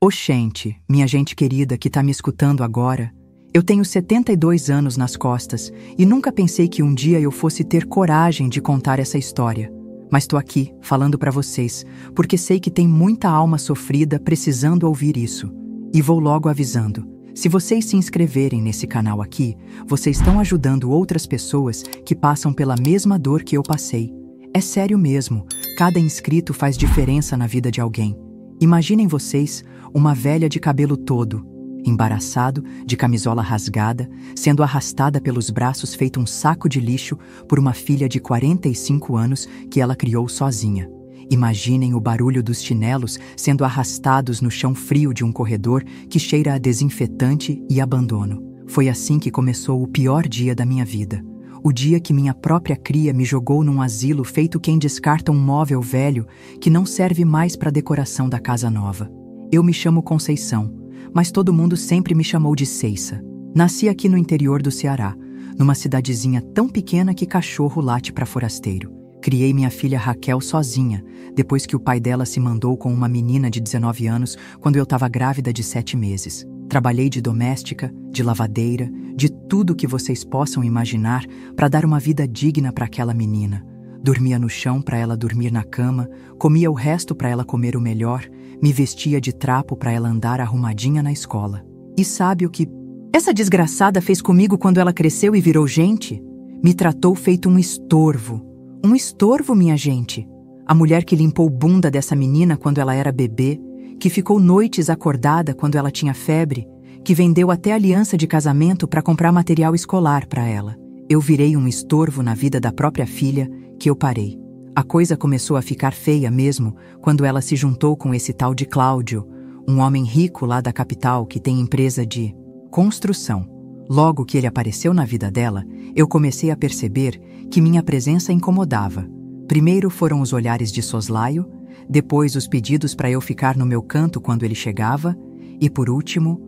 Oxente, minha gente querida que tá me escutando agora, eu tenho 72 anos nas costas e nunca pensei que um dia eu fosse ter coragem de contar essa história. Mas tô aqui, falando pra vocês, porque sei que tem muita alma sofrida precisando ouvir isso. E vou logo avisando, se vocês se inscreverem nesse canal aqui, vocês estão ajudando outras pessoas que passam pela mesma dor que eu passei. É sério mesmo, cada inscrito faz diferença na vida de alguém. Imaginem vocês, uma velha de cabelo todo, embaraçado, de camisola rasgada, sendo arrastada pelos braços feito um saco de lixo por uma filha de 45 anos que ela criou sozinha. Imaginem o barulho dos chinelos sendo arrastados no chão frio de um corredor que cheira a desinfetante e abandono. Foi assim que começou o pior dia da minha vida. O dia que minha própria cria me jogou num asilo feito quem descarta um móvel velho que não serve mais para decoração da casa nova. Eu me chamo Conceição, mas todo mundo sempre me chamou de Ceissa. Nasci aqui no interior do Ceará, numa cidadezinha tão pequena que cachorro late para forasteiro. Criei minha filha Raquel sozinha, depois que o pai dela se mandou com uma menina de 19 anos quando eu estava grávida de 7 meses. Trabalhei de doméstica, de lavadeira, de tudo que vocês possam imaginar para dar uma vida digna para aquela menina. Dormia no chão para ela dormir na cama, comia o resto para ela comer o melhor, me vestia de trapo para ela andar arrumadinha na escola. E sabe o que essa desgraçada fez comigo quando ela cresceu e virou gente? Me tratou feito um estorvo. Um estorvo, minha gente. A mulher que limpou bunda dessa menina quando ela era bebê, que ficou noites acordada quando ela tinha febre, que vendeu até aliança de casamento para comprar material escolar para ela. Eu virei um estorvo na vida da própria filha, que eu parei. A coisa começou a ficar feia mesmo quando ela se juntou com esse tal de Cláudio, um homem rico lá da capital que tem empresa de construção. Logo que ele apareceu na vida dela, eu comecei a perceber que minha presença incomodava. Primeiro foram os olhares de soslaio, depois os pedidos para eu ficar no meu canto quando ele chegava, e por último,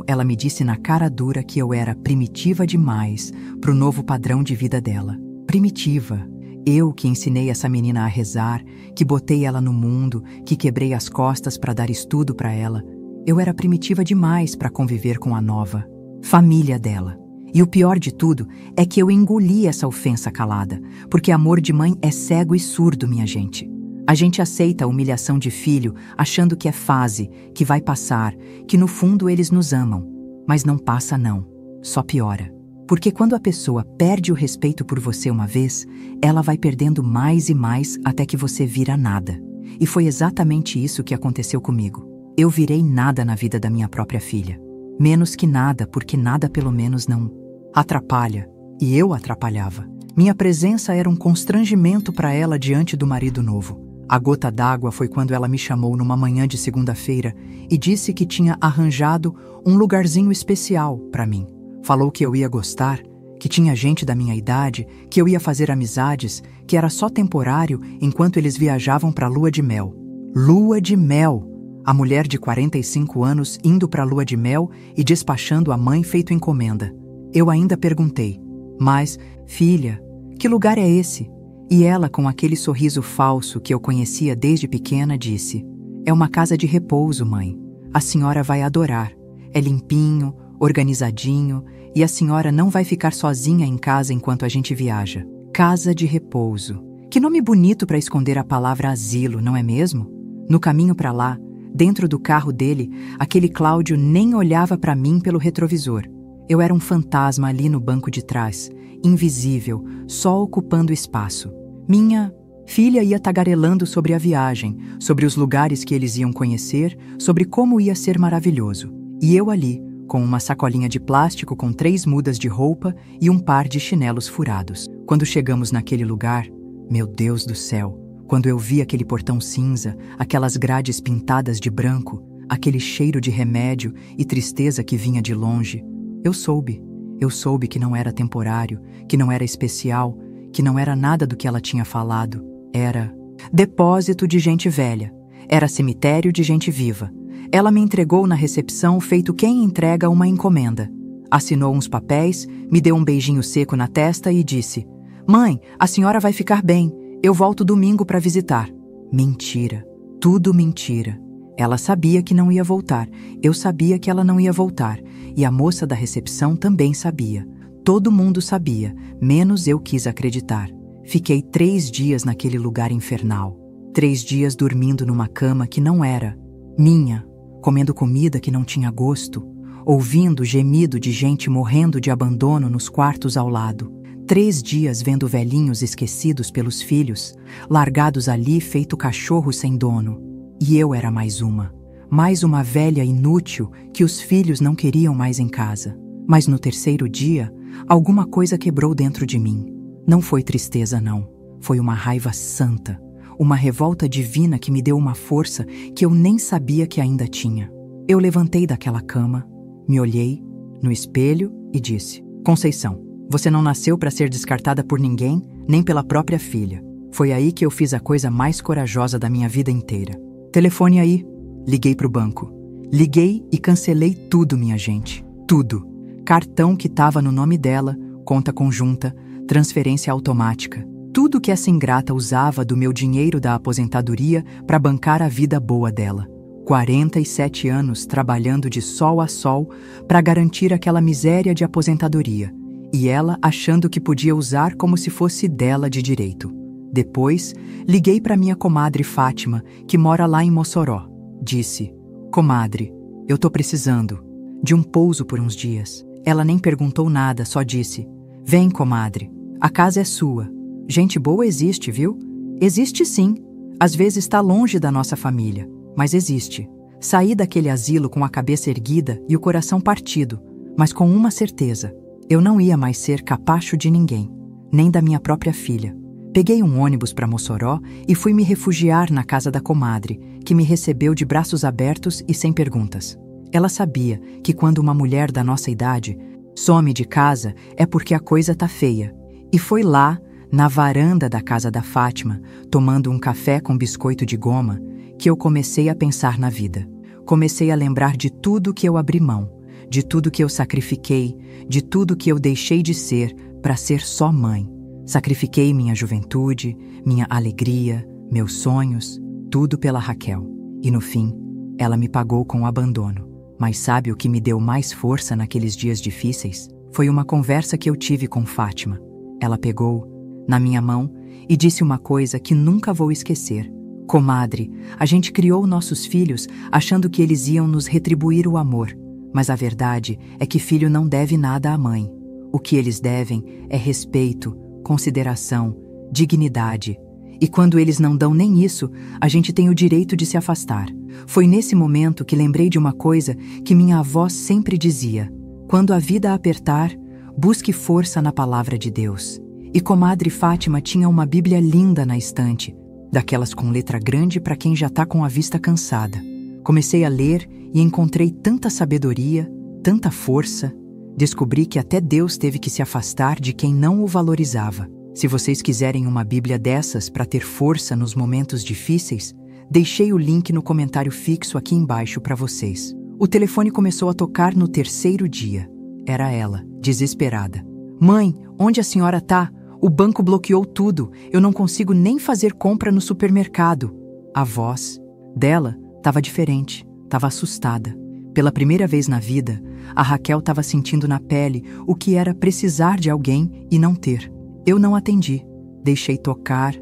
ela me disse na cara dura que eu era primitiva demais pro novo padrão de vida dela. Primitiva. Eu que ensinei essa menina a rezar, que botei ela no mundo, que quebrei as costas para dar estudo para ela. Eu era primitiva demais para conviver com a nova família dela. E o pior de tudo é que eu engoli essa ofensa calada, porque amor de mãe é cego e surdo, minha gente. A gente aceita a humilhação de filho achando que é fase, que vai passar, que no fundo eles nos amam. Mas não passa não, só piora. Porque quando a pessoa perde o respeito por você uma vez, ela vai perdendo mais e mais até que você vira nada. E foi exatamente isso que aconteceu comigo. Eu virei nada na vida da minha própria filha. Menos que nada, porque nada pelo menos não atrapalha. E eu atrapalhava. Minha presença era um constrangimento para ela diante do marido novo. A gota d'água foi quando ela me chamou numa manhã de segunda-feira e disse que tinha arranjado um lugarzinho especial para mim. Falou que eu ia gostar, que tinha gente da minha idade, que eu ia fazer amizades, que era só temporário enquanto eles viajavam para a lua de mel. Lua de mel! A mulher de 45 anos indo para a lua de mel e despachando a mãe feito encomenda. Eu ainda perguntei, mas, filha, que lugar é esse? E ela, com aquele sorriso falso que eu conhecia desde pequena, disse, é uma casa de repouso, mãe. A senhora vai adorar. É limpinho, organizadinho, e a senhora não vai ficar sozinha em casa enquanto a gente viaja. Casa de repouso. Que nome bonito para esconder a palavra asilo, não é mesmo? No caminho para lá, dentro do carro dele, aquele Cláudio nem olhava para mim pelo retrovisor. Eu era um fantasma ali no banco de trás, invisível, só ocupando espaço. Minha filha ia tagarelando sobre a viagem, sobre os lugares que eles iam conhecer, sobre como ia ser maravilhoso. E eu ali, com uma sacolinha de plástico com 3 mudas de roupa e um par de chinelos furados. Quando chegamos naquele lugar, meu Deus do céu, quando eu vi aquele portão cinza, aquelas grades pintadas de branco, aquele cheiro de remédio e tristeza que vinha de longe, eu soube que não era temporário, que não era especial, que não era nada do que ela tinha falado. Era depósito de gente velha, era cemitério de gente viva. Ela me entregou na recepção feito quem entrega uma encomenda. Assinou uns papéis, me deu um beijinho seco na testa e disse, mãe, a senhora vai ficar bem, eu volto domingo para visitar. Mentira, tudo mentira. Ela sabia que não ia voltar, eu sabia que ela não ia voltar, e a moça da recepção também sabia. Todo mundo sabia, menos eu quis acreditar. Fiquei 3 dias naquele lugar infernal. 3 dias dormindo numa cama que não era minha, comendo comida que não tinha gosto, ouvindo gemido de gente morrendo de abandono nos quartos ao lado. 3 dias vendo velhinhos esquecidos pelos filhos, largados ali feito cachorro sem dono. E eu era mais uma velha inútil que os filhos não queriam mais em casa. Mas no 3º dia, alguma coisa quebrou dentro de mim. Não foi tristeza, não. Foi uma raiva santa, uma revolta divina que me deu uma força que eu nem sabia que ainda tinha. Eu levantei daquela cama, me olhei no espelho e disse: Conceição, você não nasceu para ser descartada por ninguém, nem pela própria filha. Foi aí que eu fiz a coisa mais corajosa da minha vida inteira. Telefone aí. Liguei pro banco. Liguei e cancelei tudo, minha gente. Tudo. Cartão que estava no nome dela, conta conjunta, transferência automática. Tudo que essa ingrata usava do meu dinheiro da aposentadoria para bancar a vida boa dela. 47 anos trabalhando de sol a sol para garantir aquela miséria de aposentadoria. E ela achando que podia usar como se fosse dela de direito. Depois, liguei para minha comadre Fátima, que mora lá em Mossoró. Disse: Comadre, eu tô precisando de um pouso por uns dias. Ela nem perguntou nada, só disse: Vem, comadre, a casa é sua. Gente boa existe, viu? Existe sim. Às vezes está longe da nossa família, mas existe. Saí daquele asilo com a cabeça erguida e o coração partido, mas com uma certeza: eu não ia mais ser capacho de ninguém, nem da minha própria filha. Peguei um ônibus para Mossoró e fui me refugiar na casa da comadre, que me recebeu de braços abertos e sem perguntas. Ela sabia que quando uma mulher da nossa idade some de casa é porque a coisa tá feia. E foi lá, na varanda da casa da Fátima, tomando um café com biscoito de goma, que eu comecei a pensar na vida. Comecei a lembrar de tudo que eu abri mão, de tudo que eu sacrifiquei, de tudo que eu deixei de ser para ser só mãe. Sacrifiquei minha juventude, minha alegria, meus sonhos, tudo pela Raquel. E no fim, ela me pagou com abandono. Mas sabe o que me deu mais força naqueles dias difíceis? Foi uma conversa que eu tive com Fátima. Ela pegou na minha mão e disse uma coisa que nunca vou esquecer. Comadre, a gente criou nossos filhos achando que eles iam nos retribuir o amor. Mas a verdade é que filho não deve nada à mãe. O que eles devem é respeito, consideração, dignidade. E quando eles não dão nem isso, a gente tem o direito de se afastar. Foi nesse momento que lembrei de uma coisa que minha avó sempre dizia: quando a vida apertar, busque força na palavra de Deus. E comadre Fátima tinha uma Bíblia linda na estante, daquelas com letra grande para quem já está com a vista cansada. Comecei a ler e encontrei tanta sabedoria, tanta força. Descobri que até Deus teve que se afastar de quem não o valorizava. Se vocês quiserem uma Bíblia dessas para ter força nos momentos difíceis, deixei o link no comentário fixo aqui embaixo para vocês. O telefone começou a tocar no 3º dia. Era ela, desesperada. Mãe, onde a senhora tá? O banco bloqueou tudo. Eu não consigo nem fazer compra no supermercado. A voz dela estava diferente, estava assustada. Pela primeira vez na vida, a Raquel estava sentindo na pele o que era precisar de alguém e não ter. Eu não atendi. Deixei tocar,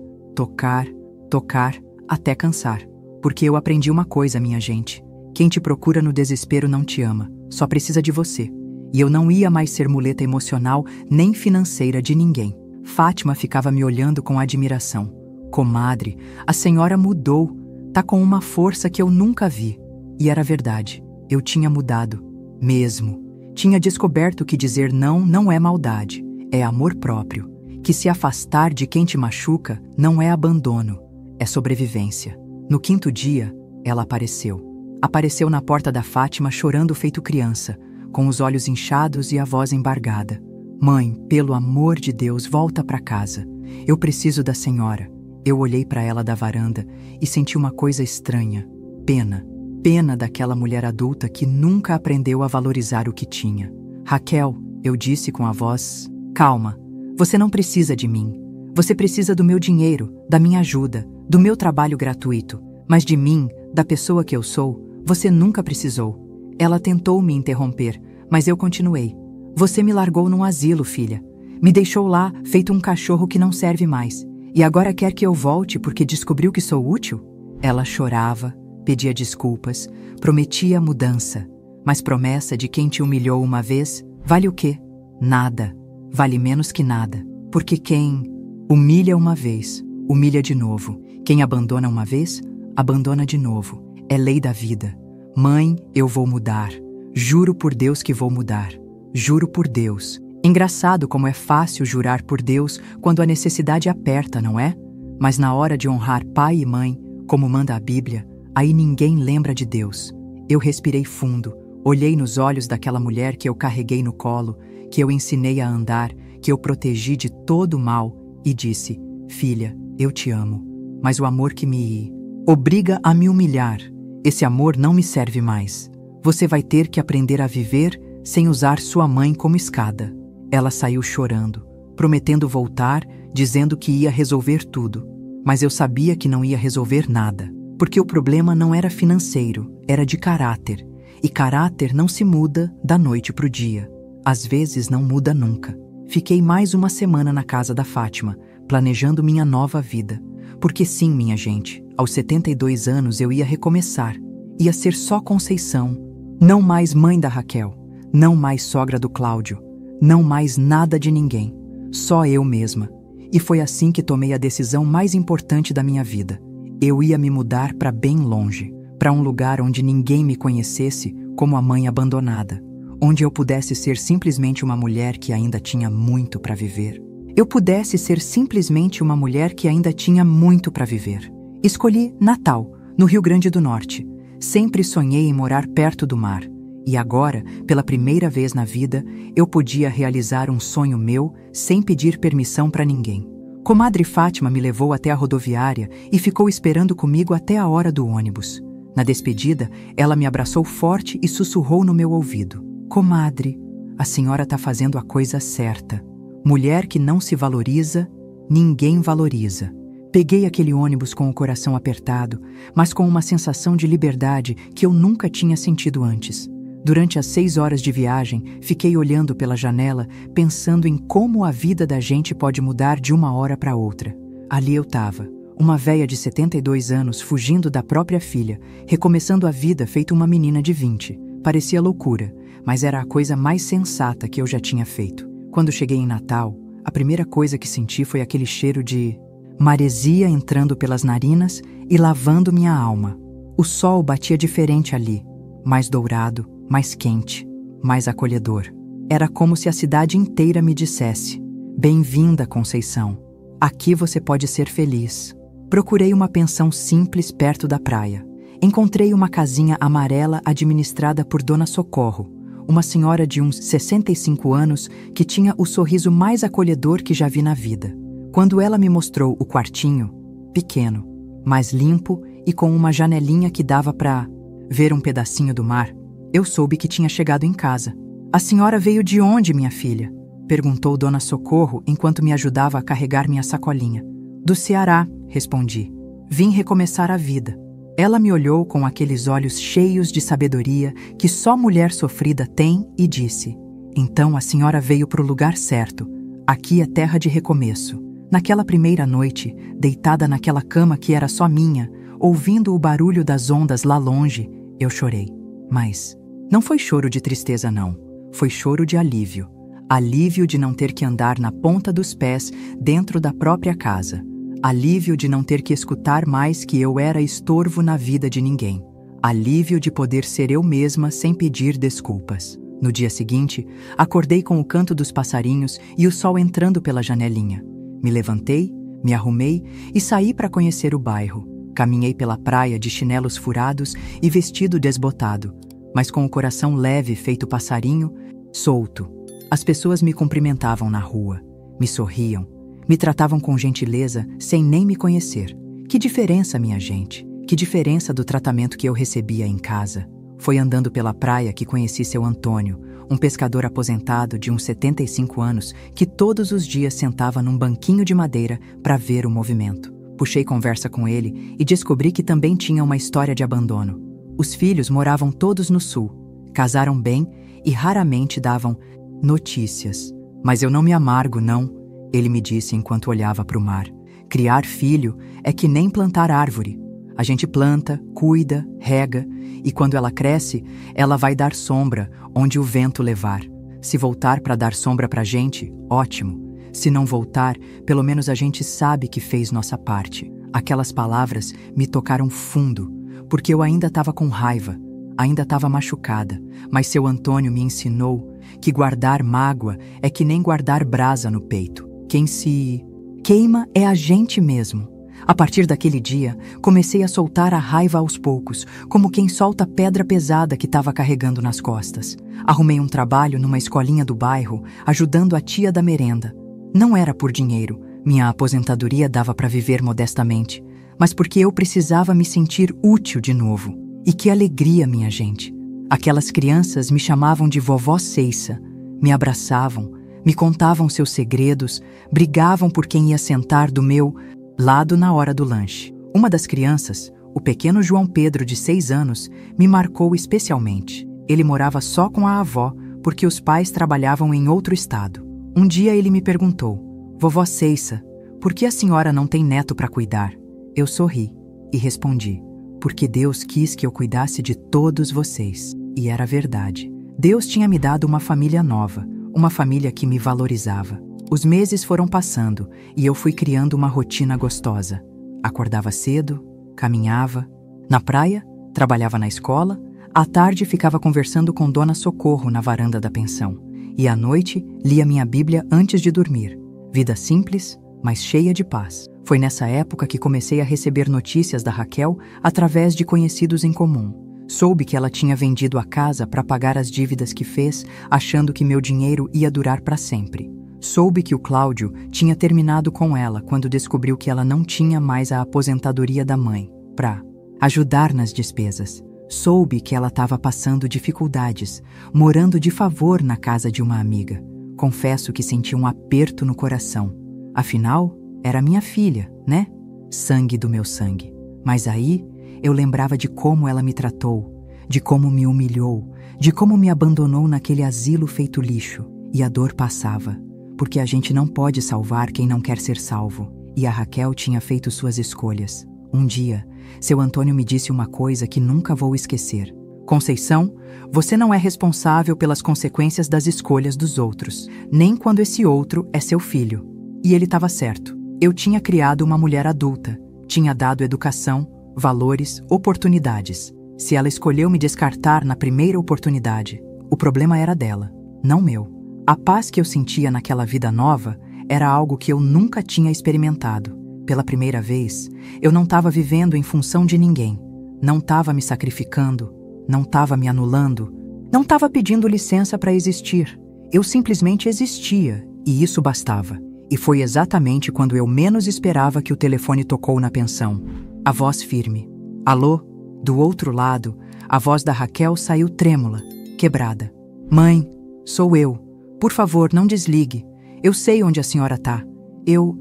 até cansar. Porque eu aprendi uma coisa, minha gente. Quem te procura no desespero não te ama, só precisa de você. E eu não ia mais ser muleta emocional nem financeira de ninguém. Fátima ficava me olhando com admiração. Comadre, a senhora mudou. Tá com uma força que eu nunca vi. E era verdade. Eu tinha mudado. Mesmo. Tinha descoberto que dizer não não é maldade. É amor próprio. Que se afastar de quem te machuca não é abandono. É sobrevivência. No 5º dia, ela apareceu. Apareceu na porta da Fátima chorando feito criança, com os olhos inchados e a voz embargada. Mãe, pelo amor de Deus, volta para casa. Eu preciso da senhora. Eu olhei para ela da varanda e senti uma coisa estranha. Pena. Pena daquela mulher adulta que nunca aprendeu a valorizar o que tinha. Raquel, eu disse com a voz: calma, você não precisa de mim. Você precisa do meu dinheiro, da minha ajuda, do meu trabalho gratuito. Mas de mim, da pessoa que eu sou, você nunca precisou. Ela tentou me interromper, mas eu continuei. Você me largou num asilo, filha. Me deixou lá, feito um cachorro que não serve mais. E agora quer que eu volte porque descobriu que sou útil? Ela chorava, pedia desculpas, prometia mudança. Mas promessa de quem te humilhou uma vez, vale o quê? Nada. Vale menos que nada. Porque quem humilha uma vez, humilha de novo. Quem abandona uma vez, abandona de novo. É lei da vida. Mãe, eu vou mudar. Juro por Deus que vou mudar. Juro por Deus. Engraçado como é fácil jurar por Deus quando a necessidade aperta, não é? Mas na hora de honrar pai e mãe, como manda a Bíblia, aí ninguém lembra de Deus. Eu respirei fundo, olhei nos olhos daquela mulher que eu carreguei no colo, que eu ensinei a andar, que eu protegi de todo o mal, e disse: filha, eu te amo, mas o amor que me obriga a me humilhar, esse amor não me serve mais. Você vai ter que aprender a viver sem usar sua mãe como escada. Ela saiu chorando, prometendo voltar, dizendo que ia resolver tudo. Mas eu sabia que não ia resolver nada, porque o problema não era financeiro, era de caráter. E caráter não se muda da noite pro dia. Às vezes não muda nunca. Fiquei mais uma semana na casa da Fátima, planejando minha nova vida. Porque sim, minha gente, aos 72 anos eu ia recomeçar. Ia ser só Conceição. Não mais mãe da Raquel. Não mais sogra do Cláudio. Não mais nada de ninguém. Só eu mesma. E foi assim que tomei a decisão mais importante da minha vida. Eu ia me mudar para bem longe. Para um lugar onde ninguém me conhecesse como a mãe abandonada. Onde eu pudesse ser simplesmente uma mulher que ainda tinha muito para viver. Eu pudesse ser simplesmente uma mulher que ainda tinha muito para viver. Escolhi Natal, no Rio Grande do Norte. Sempre sonhei em morar perto do mar. E agora, pela primeira vez na vida, eu podia realizar um sonho meu sem pedir permissão para ninguém. Comadre Fátima me levou até a rodoviária e ficou esperando comigo até a hora do ônibus. Na despedida, ela me abraçou forte e sussurrou no meu ouvido: comadre, a senhora está fazendo a coisa certa. Mulher que não se valoriza, ninguém valoriza. Peguei aquele ônibus com o coração apertado, mas com uma sensação de liberdade que eu nunca tinha sentido antes. Durante as 6 horas de viagem, fiquei olhando pela janela, pensando em como a vida da gente pode mudar de uma hora para outra. Ali eu estava, uma véia de 72 anos fugindo da própria filha, recomeçando a vida feito uma menina de 20. Parecia loucura, mas era a coisa mais sensata que eu já tinha feito. Quando cheguei em Natal, a primeira coisa que senti foi aquele cheiro de maresia entrando pelas narinas e lavando minha alma. O sol batia diferente ali, mais dourado, mais quente, mais acolhedor. Era como se a cidade inteira me dissesse: bem-vinda, Conceição. Aqui você pode ser feliz. Procurei uma pensão simples perto da praia. Encontrei uma casinha amarela administrada por Dona Socorro, uma senhora de uns 65 anos que tinha o sorriso mais acolhedor que já vi na vida. Quando ela me mostrou o quartinho, pequeno, mas limpo e com uma janelinha que dava para ver um pedacinho do mar, eu soube que tinha chegado em casa. A senhora veio de onde, minha filha? Perguntou Dona Socorro enquanto me ajudava a carregar minha sacolinha. Do Ceará, respondi. Vim recomeçar a vida. Ela me olhou com aqueles olhos cheios de sabedoria que só mulher sofrida tem e disse: então a senhora veio para o lugar certo. Aqui é terra de recomeço. Naquela primeira noite, deitada naquela cama que era só minha, ouvindo o barulho das ondas lá longe, eu chorei. Mas não foi choro de tristeza, não. Foi choro de alívio. Alívio de não ter que andar na ponta dos pés dentro da própria casa. Alívio de não ter que escutar mais que eu era estorvo na vida de ninguém. Alívio de poder ser eu mesma sem pedir desculpas. No dia seguinte, acordei com o canto dos passarinhos e o sol entrando pela janelinha. Me levantei, me arrumei e saí para conhecer o bairro. Caminhei pela praia de chinelos furados e vestido desbotado, mas com o coração leve feito passarinho, solto. As pessoas me cumprimentavam na rua, me sorriam, me tratavam com gentileza sem nem me conhecer. Que diferença, minha gente! Que diferença do tratamento que eu recebia em casa. Foi andando pela praia que conheci seu Antônio, um pescador aposentado de uns 75 anos que todos os dias sentava num banquinho de madeira para ver o movimento. Puxei conversa com ele e descobri que também tinha uma história de abandono. Os filhos moravam todos no sul, casaram bem e raramente davam notícias. Mas eu não me amargo, não, ele me disse enquanto olhava para o mar. Criar filho é que nem plantar árvore. A gente planta, cuida, rega, e quando ela cresce, ela vai dar sombra onde o vento levar. Se voltar para dar sombra para a gente, ótimo. Se não voltar, pelo menos a gente sabe que fez nossa parte. Aquelas palavras me tocaram fundo, porque eu ainda estava com raiva, ainda estava machucada, mas seu Antônio me ensinou que guardar mágoa é que nem guardar brasa no peito. Quem se queima é a gente mesmo. A partir daquele dia, comecei a soltar a raiva aos poucos, como quem solta pedra pesada que estava carregando nas costas. Arrumei um trabalho numa escolinha do bairro, ajudando a tia da merenda. Não era por dinheiro, minha aposentadoria dava para viver modestamente, mas porque eu precisava me sentir útil de novo. E que alegria, minha gente! Aquelas crianças me chamavam de vovó Ceissa, me abraçavam, me contavam seus segredos, brigavam por quem ia sentar do meu lado na hora do lanche. Uma das crianças, o pequeno João Pedro, de 6 anos, me marcou especialmente. Ele morava só com a avó, porque os pais trabalhavam em outro estado. Um dia ele me perguntou: vovó Ceissa, por que a senhora não tem neto para cuidar? Eu sorri e respondi: porque Deus quis que eu cuidasse de todos vocês. E era verdade. Deus tinha me dado uma família nova, uma família que me valorizava. Os meses foram passando e eu fui criando uma rotina gostosa. Acordava cedo, caminhava. Na praia, trabalhava na escola. À tarde, ficava conversando com Dona Socorro na varanda da pensão. E à noite, lia minha Bíblia antes de dormir. Vida simples, mas cheia de paz. Foi nessa época que comecei a receber notícias da Raquel através de conhecidos em comum. Soube que ela tinha vendido a casa para pagar as dívidas que fez, achando que meu dinheiro ia durar para sempre. Soube que o Cláudio tinha terminado com ela quando descobriu que ela não tinha mais a aposentadoria da mãe para ajudar nas despesas. Soube que ela estava passando dificuldades, morando de favor na casa de uma amiga. Confesso que senti um aperto no coração. Afinal, era minha filha, né? Sangue do meu sangue. Mas aí eu lembrava de como ela me tratou, de como me humilhou, de como me abandonou naquele asilo feito lixo. E a dor passava. Porque a gente não pode salvar quem não quer ser salvo. E a Raquel tinha feito suas escolhas. Um dia, seu Antônio me disse uma coisa que nunca vou esquecer. Conceição, você não é responsável pelas consequências das escolhas dos outros, nem quando esse outro é seu filho. E ele estava certo. Eu tinha criado uma mulher adulta, tinha dado educação, valores, oportunidades. Se ela escolheu me descartar na primeira oportunidade, o problema era dela, não meu. A paz que eu sentia naquela vida nova era algo que eu nunca tinha experimentado. Pela primeira vez, eu não estava vivendo em função de ninguém. Não estava me sacrificando, não estava me anulando, não estava pedindo licença para existir. Eu simplesmente existia, e isso bastava. E foi exatamente quando eu menos esperava que o telefone tocou na pensão. A voz firme. Alô? Do outro lado, a voz da Raquel saiu trêmula, quebrada. Mãe, sou eu. Por favor, não desligue. Eu sei onde a senhora tá. Eu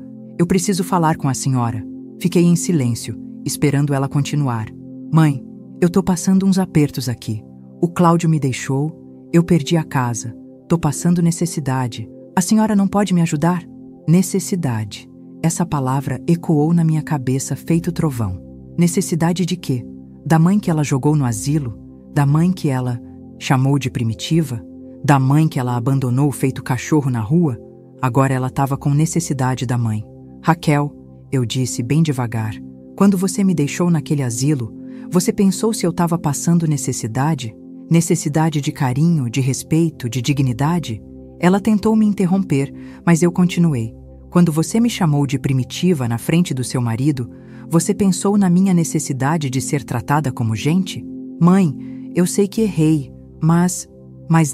preciso falar com a senhora. Fiquei em silêncio, esperando ela continuar. Mãe, eu tô passando uns apertos aqui. O Cláudio me deixou, eu perdi a casa. Tô passando necessidade. A senhora não pode me ajudar? Necessidade. Essa palavra ecoou na minha cabeça feito trovão. Necessidade de quê? Da mãe que ela jogou no asilo? Da mãe que ela chamou de primitiva? Da mãe que ela abandonou feito cachorro na rua? Agora ela estava com necessidade da mãe. Raquel, eu disse bem devagar, quando você me deixou naquele asilo, você pensou se eu estava passando necessidade? Necessidade de carinho, de respeito, de dignidade? Ela tentou me interromper, mas eu continuei. Quando você me chamou de primitiva na frente do seu marido, você pensou na minha necessidade de ser tratada como gente? Mãe, eu sei que errei, mas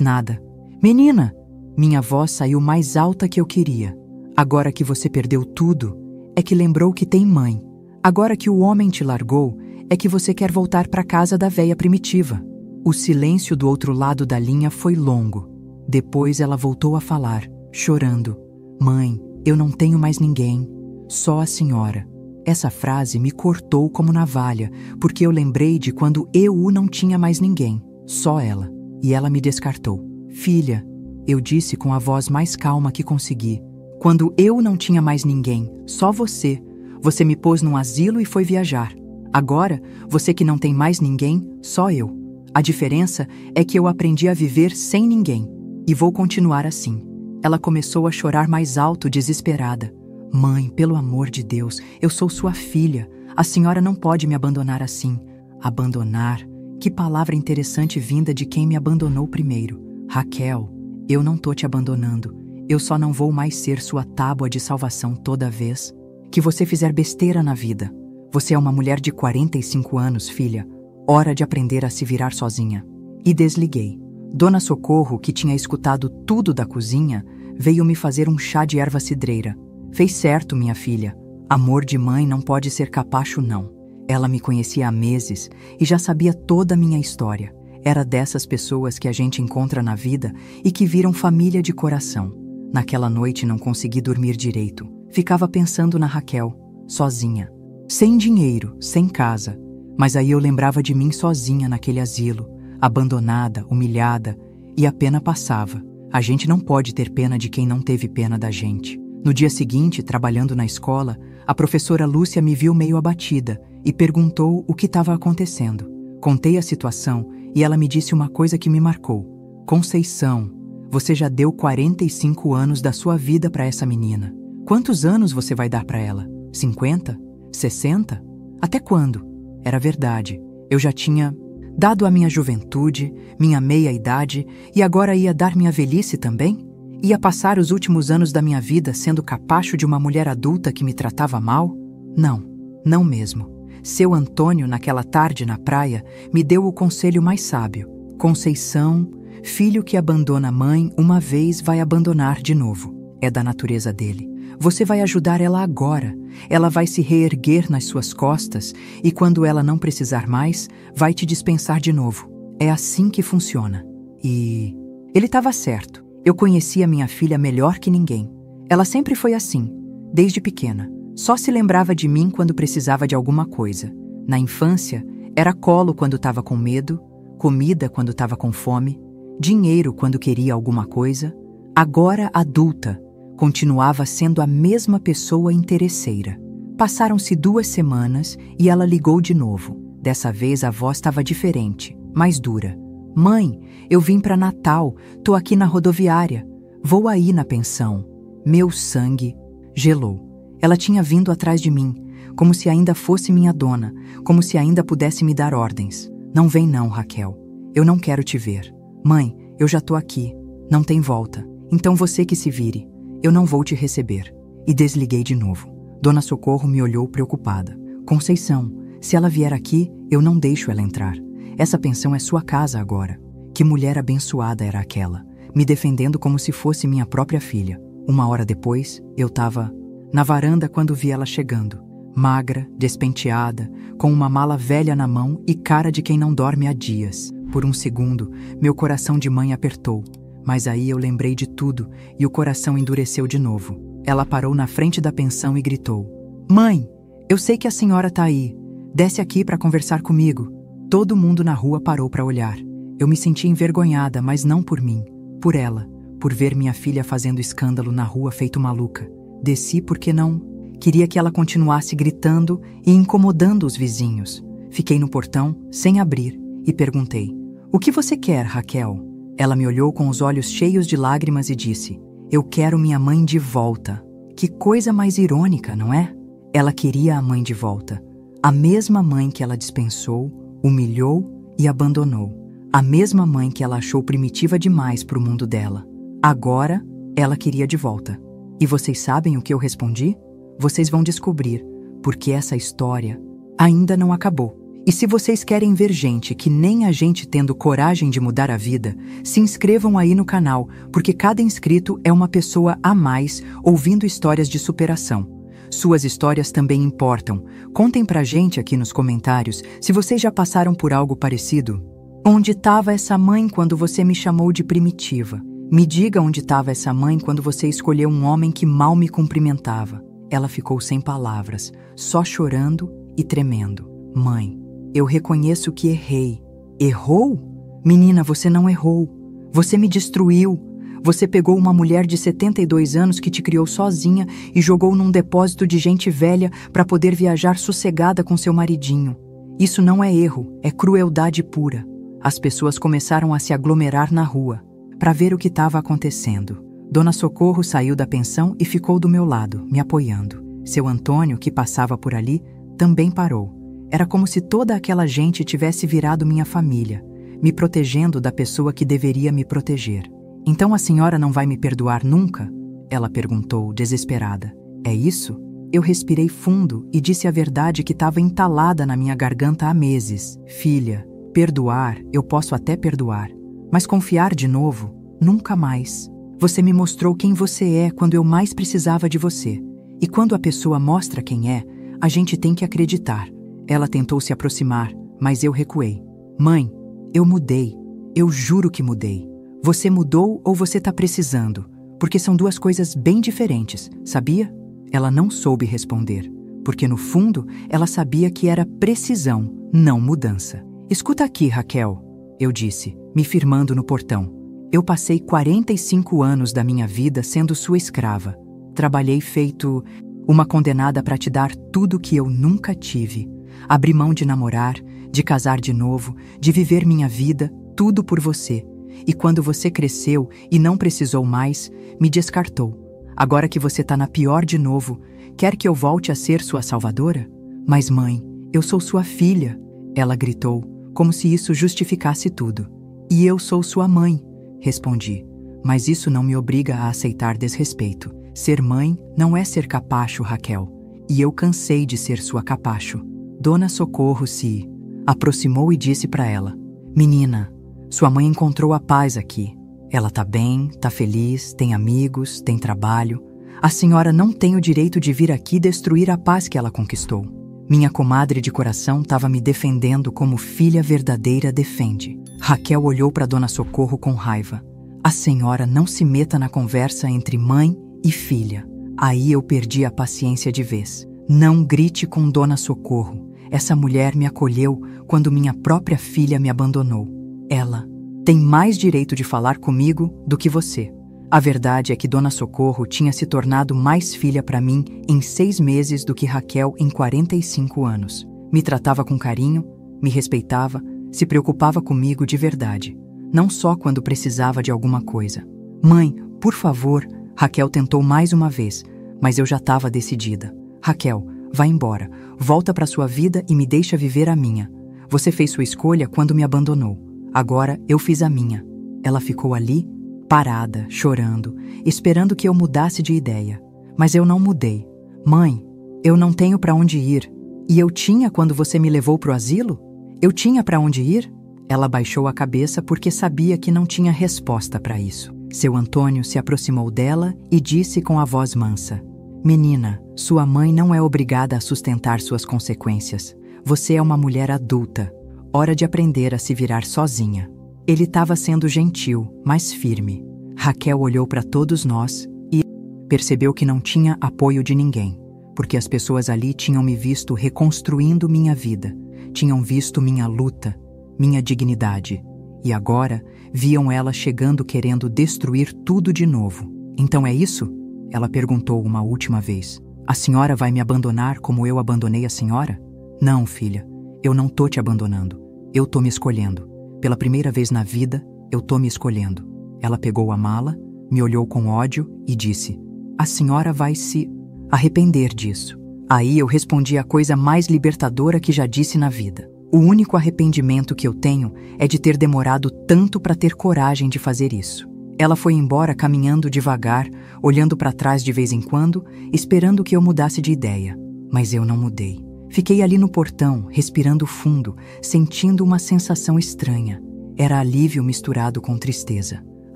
nada. Menina, minha voz saiu mais alta que eu queria. Agora que você perdeu tudo, é que lembrou que tem mãe. Agora que o homem te largou, é que você quer voltar para casa da véia primitiva. O silêncio do outro lado da linha foi longo. Depois ela voltou a falar, chorando. Mãe, eu não tenho mais ninguém, só a senhora. Essa frase me cortou como navalha, porque eu lembrei de quando eu não tinha mais ninguém, só ela. E ela me descartou. Filha, eu disse com a voz mais calma que consegui. Quando eu não tinha mais ninguém, só você. Você me pôs num asilo e foi viajar. Agora, você que não tem mais ninguém, só eu. A diferença é que eu aprendi a viver sem ninguém. E vou continuar assim. Ela começou a chorar mais alto, desesperada. Mãe, pelo amor de Deus, eu sou sua filha. A senhora não pode me abandonar assim. Abandonar? Que palavra interessante vinda de quem me abandonou primeiro. Raquel, eu não tô te abandonando. Eu só não vou mais ser sua tábua de salvação toda vez que você fizer besteira na vida. Você é uma mulher de 45 anos, filha. Hora de aprender a se virar sozinha. E desliguei. Dona Socorro, que tinha escutado tudo da cozinha, veio me fazer um chá de erva cidreira. Fez certo, minha filha. Amor de mãe não pode ser capacho, não. Ela me conhecia há meses e já sabia toda a minha história. Era dessas pessoas que a gente encontra na vida e que viram família de coração. Naquela noite não consegui dormir direito. Ficava pensando na Raquel, sozinha. Sem dinheiro, sem casa. Mas aí eu lembrava de mim sozinha naquele asilo, abandonada, humilhada, e a pena passava. A gente não pode ter pena de quem não teve pena da gente. No dia seguinte, trabalhando na escola, a professora Lúcia me viu meio abatida e perguntou o que estava acontecendo. Contei a situação e ela me disse uma coisa que me marcou. Conceição, você já deu 45 anos da sua vida para essa menina. Quantos anos você vai dar para ela? 50? 60? Até quando? Era verdade. Eu já tinha dado a minha juventude, minha meia-idade, e agora ia dar minha velhice também? Ia passar os últimos anos da minha vida sendo capacho de uma mulher adulta que me tratava mal? Não, não mesmo. Seu Antônio, naquela tarde na praia, me deu o conselho mais sábio. Conceição, filho que abandona a mãe uma vez vai abandonar de novo. É da natureza dele. Você vai ajudar ela agora. Ela vai se reerguer nas suas costas e quando ela não precisar mais, vai te dispensar de novo. É assim que funciona. E ele estava certo. Eu conhecia minha filha melhor que ninguém. Ela sempre foi assim, desde pequena. Só se lembrava de mim quando precisava de alguma coisa. Na infância, era colo quando estava com medo, comida quando estava com fome, dinheiro quando queria alguma coisa. Agora, adulta, continuava sendo a mesma pessoa interesseira. Passaram-se 2 semanas e ela ligou de novo. Dessa vez a voz estava diferente, mais dura. Mãe, eu vim para Natal, tô aqui na rodoviária. Vou aí na pensão. Meu sangue gelou. Ela tinha vindo atrás de mim, como se ainda fosse minha dona, como se ainda pudesse me dar ordens. Não vem não, Raquel. Eu não quero te ver. Mãe, eu já tô aqui. Não tem volta. Então você que se vire. Eu não vou te receber. E desliguei de novo. Dona Socorro me olhou preocupada. Conceição, se ela vier aqui, eu não deixo ela entrar. Essa pensão é sua casa agora. Que mulher abençoada era aquela, me defendendo como se fosse minha própria filha. 1 hora depois, eu estava na varanda quando vi ela chegando. Magra, despenteada, com uma mala velha na mão e cara de quem não dorme há dias. Por um segundo, meu coração de mãe apertou. Mas aí eu lembrei de tudo e o coração endureceu de novo. Ela parou na frente da pensão e gritou. Mãe, eu sei que a senhora tá aí. Desce aqui para conversar comigo. Todo mundo na rua parou para olhar. Eu me senti envergonhada, mas não por mim. Por ela. Por ver minha filha fazendo escândalo na rua feito maluca. Desci porque não queria que ela continuasse gritando e incomodando os vizinhos. Fiquei no portão, sem abrir, e perguntei. O que você quer, Raquel? Ela me olhou com os olhos cheios de lágrimas e disse, eu quero minha mãe de volta. Que coisa mais irônica, não é? Ela queria a mãe de volta. A mesma mãe que ela dispensou, humilhou e abandonou. A mesma mãe que ela achou primitiva demais para o mundo dela. Agora, ela queria de volta. E vocês sabem o que eu respondi? Vocês vão descobrir, porque essa história ainda não acabou. E se vocês querem ver gente que nem a gente tendo coragem de mudar a vida, se inscrevam aí no canal, porque cada inscrito é uma pessoa a mais ouvindo histórias de superação. Suas histórias também importam. Contem pra gente aqui nos comentários se vocês já passaram por algo parecido. Onde estava essa mãe quando você me chamou de primitiva? Me diga onde estava essa mãe quando você escolheu um homem que mal me cumprimentava. Ela ficou sem palavras, só chorando e tremendo. Mãe, eu reconheço que errei. Errou? Menina, você não errou. Você me destruiu. Você pegou uma mulher de 72 anos que te criou sozinha e jogou num depósito de gente velha para poder viajar sossegada com seu maridinho. Isso não é erro, é crueldade pura. As pessoas começaram a se aglomerar na rua para ver o que estava acontecendo. Dona Socorro saiu da pensão e ficou do meu lado, me apoiando. Seu Antônio, que passava por ali, também parou. Era como se toda aquela gente tivesse virado minha família, me protegendo da pessoa que deveria me proteger. Então a senhora não vai me perdoar nunca? Ela perguntou, desesperada. É isso? Eu respirei fundo e disse a verdade que estava entalada na minha garganta há meses. Filha, perdoar, eu posso até perdoar. Mas confiar de novo, nunca mais. Você me mostrou quem você é quando eu mais precisava de você. E quando a pessoa mostra quem é, a gente tem que acreditar. Ela tentou se aproximar, mas eu recuei. Mãe, eu mudei. Eu juro que mudei. Você mudou ou você está precisando? Porque são duas coisas bem diferentes, sabia? Ela não soube responder, porque no fundo ela sabia que era precisão, não mudança. Escuta aqui, Raquel, eu disse, me firmando no portão. Eu passei 45 anos da minha vida sendo sua escrava. Trabalhei feito uma condenada para te dar tudo que eu nunca tive. Abri mão de namorar, de casar de novo, de viver minha vida, tudo por você. E quando você cresceu e não precisou mais, me descartou. Agora que você tá na pior de novo, quer que eu volte a ser sua salvadora? Mas mãe, eu sou sua filha, ela gritou, como se isso justificasse tudo. E eu sou sua mãe, respondi. Mas isso não me obriga a aceitar desrespeito. Ser mãe não é ser capacho, Raquel. E eu cansei de ser sua capacho. Dona Socorro se aproximou e disse para ela: Menina, sua mãe encontrou a paz aqui. Ela tá bem, tá feliz, tem amigos, tem trabalho. A senhora não tem o direito de vir aqui destruir a paz que ela conquistou. Minha comadre de coração estava me defendendo como filha verdadeira defende. Raquel olhou para Dona Socorro com raiva. A senhora não se meta na conversa entre mãe e filha. Aí eu perdi a paciência de vez. Não grite com Dona Socorro. Essa mulher me acolheu quando minha própria filha me abandonou. Ela tem mais direito de falar comigo do que você. A verdade é que Dona Socorro tinha se tornado mais filha para mim em 6 meses do que Raquel em 45 anos. Me tratava com carinho, me respeitava, se preocupava comigo de verdade. Não só quando precisava de alguma coisa. Mãe, por favor, Raquel tentou mais uma vez, mas eu já estava decidida. Raquel, vá embora, volta para sua vida e me deixa viver a minha. Você fez sua escolha quando me abandonou. Agora eu fiz a minha. Ela ficou ali, parada, chorando, esperando que eu mudasse de ideia. Mas eu não mudei. Mãe, eu não tenho para onde ir. E eu tinha quando você me levou pro asilo? Eu tinha para onde ir? Ela baixou a cabeça porque sabia que não tinha resposta para isso. Seu Antônio se aproximou dela e disse com a voz mansa: Menina, sua mãe não é obrigada a sustentar suas consequências. Você é uma mulher adulta. Hora de aprender a se virar sozinha. Ele estava sendo gentil, mas firme. Raquel olhou para todos nós e percebeu que não tinha apoio de ninguém, porque as pessoas ali tinham me visto reconstruindo minha vida, tinham visto minha luta, minha dignidade, e agora viam ela chegando querendo destruir tudo de novo. Então é isso? Ela perguntou uma última vez. A senhora vai me abandonar como eu abandonei a senhora? Não, filha, eu não tô te abandonando. Eu tô me escolhendo. Pela primeira vez na vida, eu tô me escolhendo. Ela pegou a mala, me olhou com ódio e disse: A senhora vai se arrepender disso. Aí eu respondi a coisa mais libertadora que já disse na vida. O único arrependimento que eu tenho é de ter demorado tanto para ter coragem de fazer isso. Ela foi embora caminhando devagar, olhando para trás de vez em quando, esperando que eu mudasse de ideia. Mas eu não mudei. Fiquei ali no portão, respirando fundo, sentindo uma sensação estranha. Era alívio misturado com tristeza.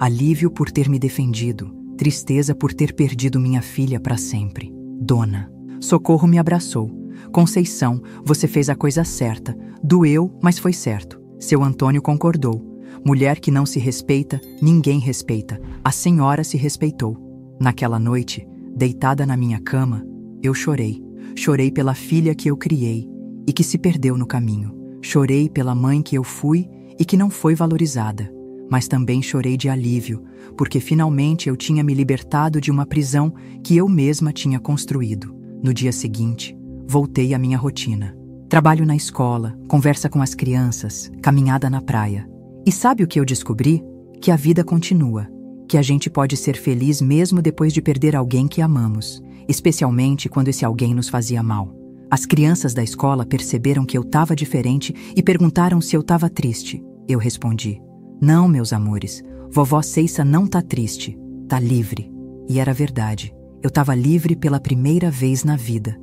Alívio por ter me defendido, tristeza por ter perdido minha filha para sempre. Dona Socorro me abraçou. Conceição, você fez a coisa certa. Doeu, mas foi certo. Seu Antônio concordou. Mulher que não se respeita, ninguém respeita. A senhora se respeitou. Naquela noite, deitada na minha cama, Eu chorei. Chorei pela filha que eu criei e que se perdeu no caminho. Chorei pela mãe que eu fui e que não foi valorizada. Mas também chorei de alívio, porque finalmente eu tinha me libertado de uma prisão que eu mesma tinha construído. No dia seguinte, voltei à minha rotina. Trabalho na escola, conversa com as crianças, caminhada na praia. E sabe o que eu descobri? Que a vida continua, que a gente pode ser feliz mesmo depois de perder alguém que amamos, especialmente quando esse alguém nos fazia mal. As crianças da escola perceberam que eu estava diferente e perguntaram se eu estava triste. Eu respondi: não, meus amores, vovó Ceissa não tá triste, tá livre. E era verdade, eu estava livre pela primeira vez na vida.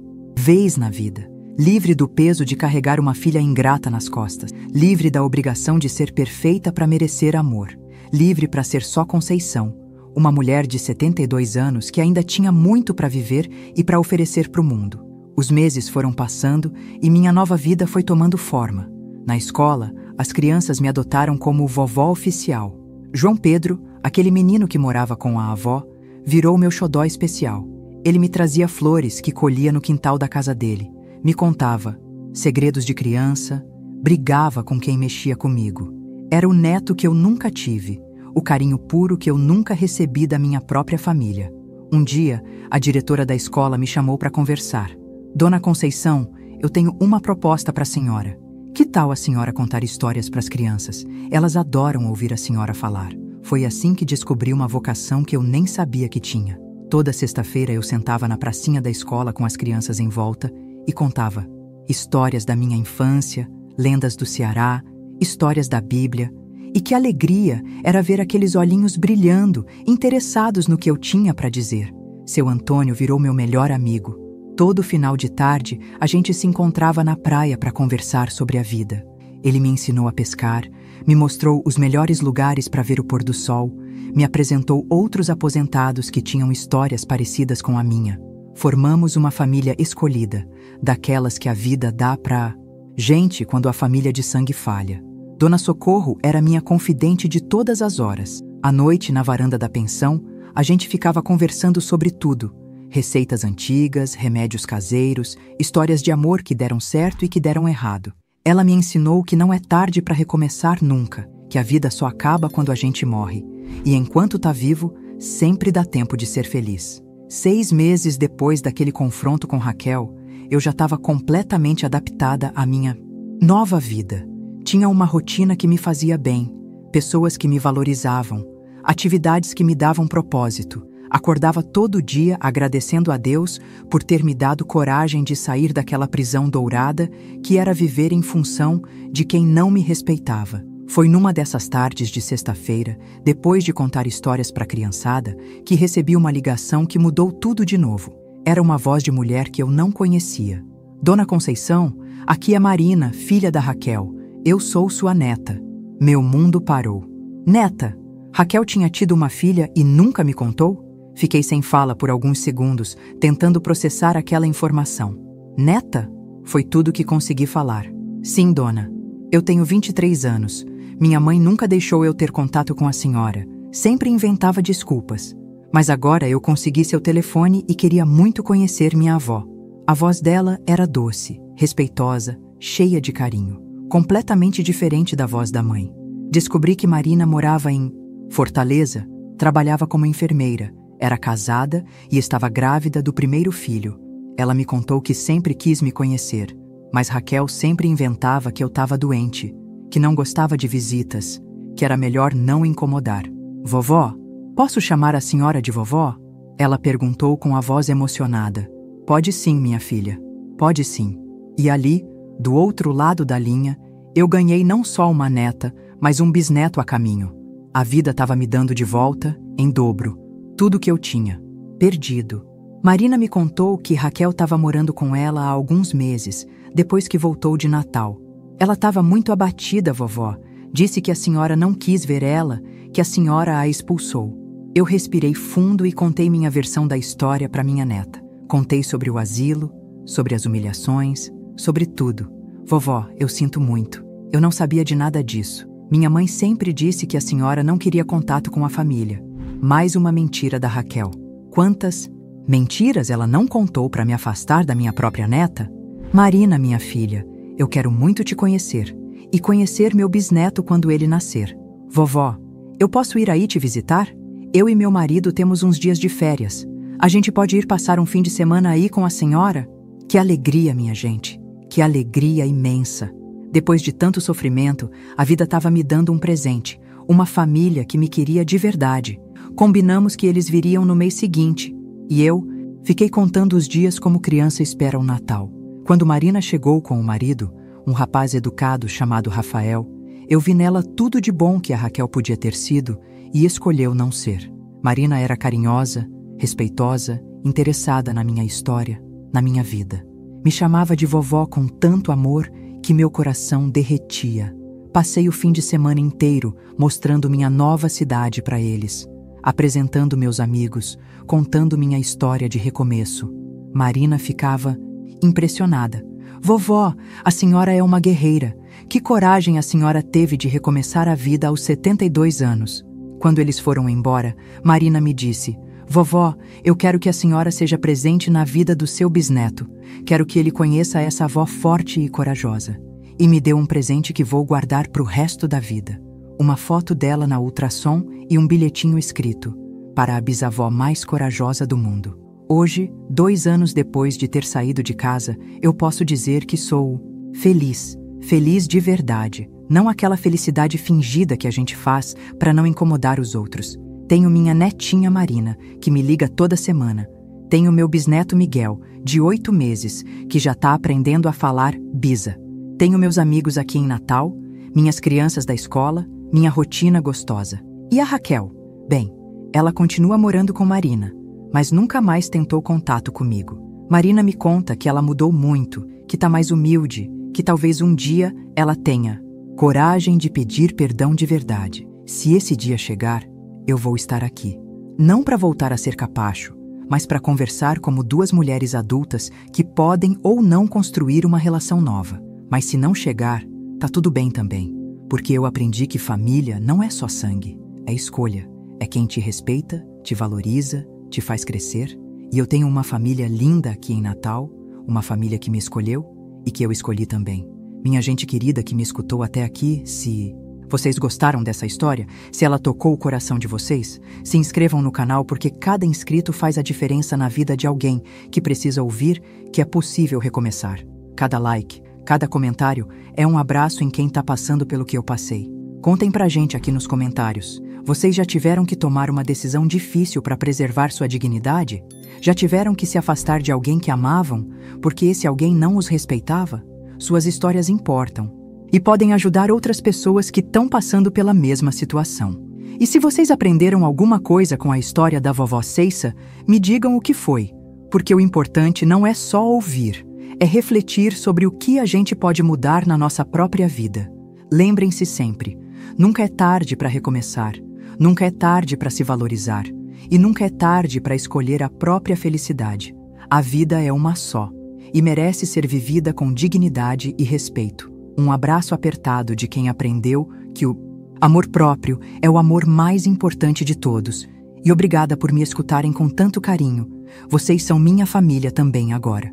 Livre do peso de carregar uma filha ingrata nas costas, livre da obrigação de ser perfeita para merecer amor, livre para ser só Conceição, uma mulher de 72 anos que ainda tinha muito para viver e para oferecer para o mundo. Os meses foram passando e minha nova vida foi tomando forma. Na escola, as crianças me adotaram como vovó oficial. João Pedro, aquele menino que morava com a avó, virou meu xodó especial. Ele me trazia flores que colhia no quintal da casa dele, me contava segredos de criança, brigava com quem mexia comigo. Era o neto que eu nunca tive, o carinho puro que eu nunca recebi da minha própria família. Um dia, a diretora da escola me chamou para conversar. Dona Conceição, eu tenho uma proposta para a senhora. Que tal a senhora contar histórias para as crianças? Elas adoram ouvir a senhora falar. Foi assim que descobri uma vocação que eu nem sabia que tinha. Toda sexta-feira eu sentava na pracinha da escola com as crianças em volta e contava histórias da minha infância, lendas do Ceará, histórias da Bíblia. E que alegria era ver aqueles olhinhos brilhando, interessados no que eu tinha para dizer. Seu Antônio virou meu melhor amigo. Todo final de tarde, a gente se encontrava na praia para conversar sobre a vida. Ele me ensinou a pescar, me mostrou os melhores lugares para ver o pôr do sol, me apresentou outros aposentados que tinham histórias parecidas com a minha. Formamos uma família escolhida, daquelas que a vida dá para gente quando a família de sangue falha. Dona Socorro era minha confidente de todas as horas. À noite, na varanda da pensão, a gente ficava conversando sobre tudo. Receitas antigas, remédios caseiros, histórias de amor que deram certo e que deram errado. Ela me ensinou que não é tarde para recomeçar nunca, que a vida só acaba quando a gente morre. E enquanto tá vivo, sempre dá tempo de ser feliz. 6 meses depois daquele confronto com Raquel, eu já estava completamente adaptada à minha nova vida. Tinha uma rotina que me fazia bem, pessoas que me valorizavam, atividades que me davam propósito. Acordava todo dia agradecendo a Deus por ter me dado coragem de sair daquela prisão dourada que era viver em função de quem não me respeitava. Foi numa dessas tardes de sexta-feira, depois de contar histórias para a criançada, que recebi uma ligação que mudou tudo de novo. Era uma voz de mulher que eu não conhecia. Dona Conceição, aqui é Marina, filha da Raquel. Eu sou sua neta. Meu mundo parou. Neta, Raquel tinha tido uma filha e nunca me contou? Fiquei sem fala por alguns segundos, tentando processar aquela informação. Neta? Foi tudo que consegui falar. Sim, dona. Eu tenho 23 anos. Minha mãe nunca deixou eu ter contato com a senhora. Sempre inventava desculpas. Mas agora eu consegui seu telefone e queria muito conhecer minha avó. A voz dela era doce, respeitosa, cheia de carinho. Completamente diferente da voz da mãe. Descobri que Marina morava em Fortaleza, trabalhava como enfermeira. Era casada e estava grávida do primeiro filho. Ela me contou que sempre quis me conhecer, mas Raquel sempre inventava que eu estava doente, que não gostava de visitas, que era melhor não incomodar. Vovó, posso chamar a senhora de vovó? Ela perguntou com a voz emocionada. Pode sim, minha filha, pode sim. E ali, do outro lado da linha, eu ganhei não só uma neta, mas um bisneto a caminho. A vida estava me dando de volta, em dobro, tudo que eu tinha, perdido. Marina me contou que Raquel estava morando com ela há alguns meses, depois que voltou de Natal. Ela estava muito abatida, vovó. Disse que a senhora não quis ver ela, que a senhora a expulsou. Eu respirei fundo e contei minha versão da história para minha neta. Contei sobre o asilo, sobre as humilhações, sobre tudo. Vovó, eu sinto muito. Eu não sabia de nada disso. Minha mãe sempre disse que a senhora não queria contato com a família. Mais uma mentira da Raquel. Quantas Mentiras ela não contou para me afastar da minha própria neta? Marina, minha filha, eu quero muito te conhecer e conhecer meu bisneto quando ele nascer. Vovó, eu posso ir aí te visitar? Eu e meu marido temos uns dias de férias. A gente pode ir passar um fim de semana aí com a senhora? Que alegria, minha gente. Que alegria imensa. Depois de tanto sofrimento, a vida estava me dando um presente. Uma família que me queria de verdade. Combinamos que eles viriam no mês seguinte. E eu fiquei contando os dias como criança espera o Natal. Quando Marina chegou com o marido, um rapaz educado chamado Rafael, eu vi nela tudo de bom que a Raquel podia ter sido e escolheu não ser. Marina era carinhosa, respeitosa, interessada na minha história, na minha vida. Me chamava de vovó com tanto amor que meu coração derretia. Passei o fim de semana inteiro mostrando minha nova cidade para eles, apresentando meus amigos, contando minha história de recomeço. Marina ficava impressionada. Vovó, a senhora é uma guerreira. Que coragem a senhora teve de recomeçar a vida aos 72 anos. Quando eles foram embora, Marina me disse: Vovó, eu quero que a senhora seja presente na vida do seu bisneto. Quero que ele conheça essa avó forte e corajosa. E me deu um presente que vou guardar pro resto da vida. Uma foto dela na ultrassom e um bilhetinho escrito: para a bisavó mais corajosa do mundo. Hoje, 2 anos depois de ter saído de casa, eu posso dizer que sou feliz. Feliz de verdade. Não aquela felicidade fingida que a gente faz para não incomodar os outros. Tenho minha netinha Marina, que me liga toda semana. Tenho meu bisneto Miguel, de 8 meses, que já está aprendendo a falar bisa. Tenho meus amigos aqui em Natal, minhas crianças da escola, minha rotina gostosa. E a Raquel? Bem, ela continua morando com Marina, mas nunca mais tentou contato comigo. Marina me conta que ela mudou muito, que está mais humilde, que talvez um dia ela tenha coragem de pedir perdão de verdade. Se esse dia chegar, eu vou estar aqui. Não para voltar a ser capacho, mas para conversar como 2 mulheres adultas que podem ou não construir uma relação nova. Mas se não chegar, tá tudo bem também, porque eu aprendi que família não é só sangue, é escolha. É quem te respeita, te valoriza, te faz crescer. E eu tenho uma família linda aqui em Natal, uma família que me escolheu e que eu escolhi também. Minha gente querida que me escutou até aqui, se vocês gostaram dessa história, se ela tocou o coração de vocês, se inscrevam no canal porque cada inscrito faz a diferença na vida de alguém que precisa ouvir que é possível recomeçar. Cada like, cada comentário é um abraço em quem está passando pelo que eu passei. Contem pra gente aqui nos comentários. Vocês já tiveram que tomar uma decisão difícil para preservar sua dignidade? Já tiveram que se afastar de alguém que amavam porque esse alguém não os respeitava? Suas histórias importam e podem ajudar outras pessoas que estão passando pela mesma situação. E se vocês aprenderam alguma coisa com a história da vovó Ceissa, me digam o que foi, porque o importante não é só ouvir, é refletir sobre o que a gente pode mudar na nossa própria vida. Lembrem-se sempre, nunca é tarde para recomeçar, nunca é tarde para se valorizar e nunca é tarde para escolher a própria felicidade. A vida é uma só e merece ser vivida com dignidade e respeito. Um abraço apertado de quem aprendeu que o amor próprio é o amor mais importante de todos. E obrigada por me escutarem com tanto carinho. Vocês são minha família também agora.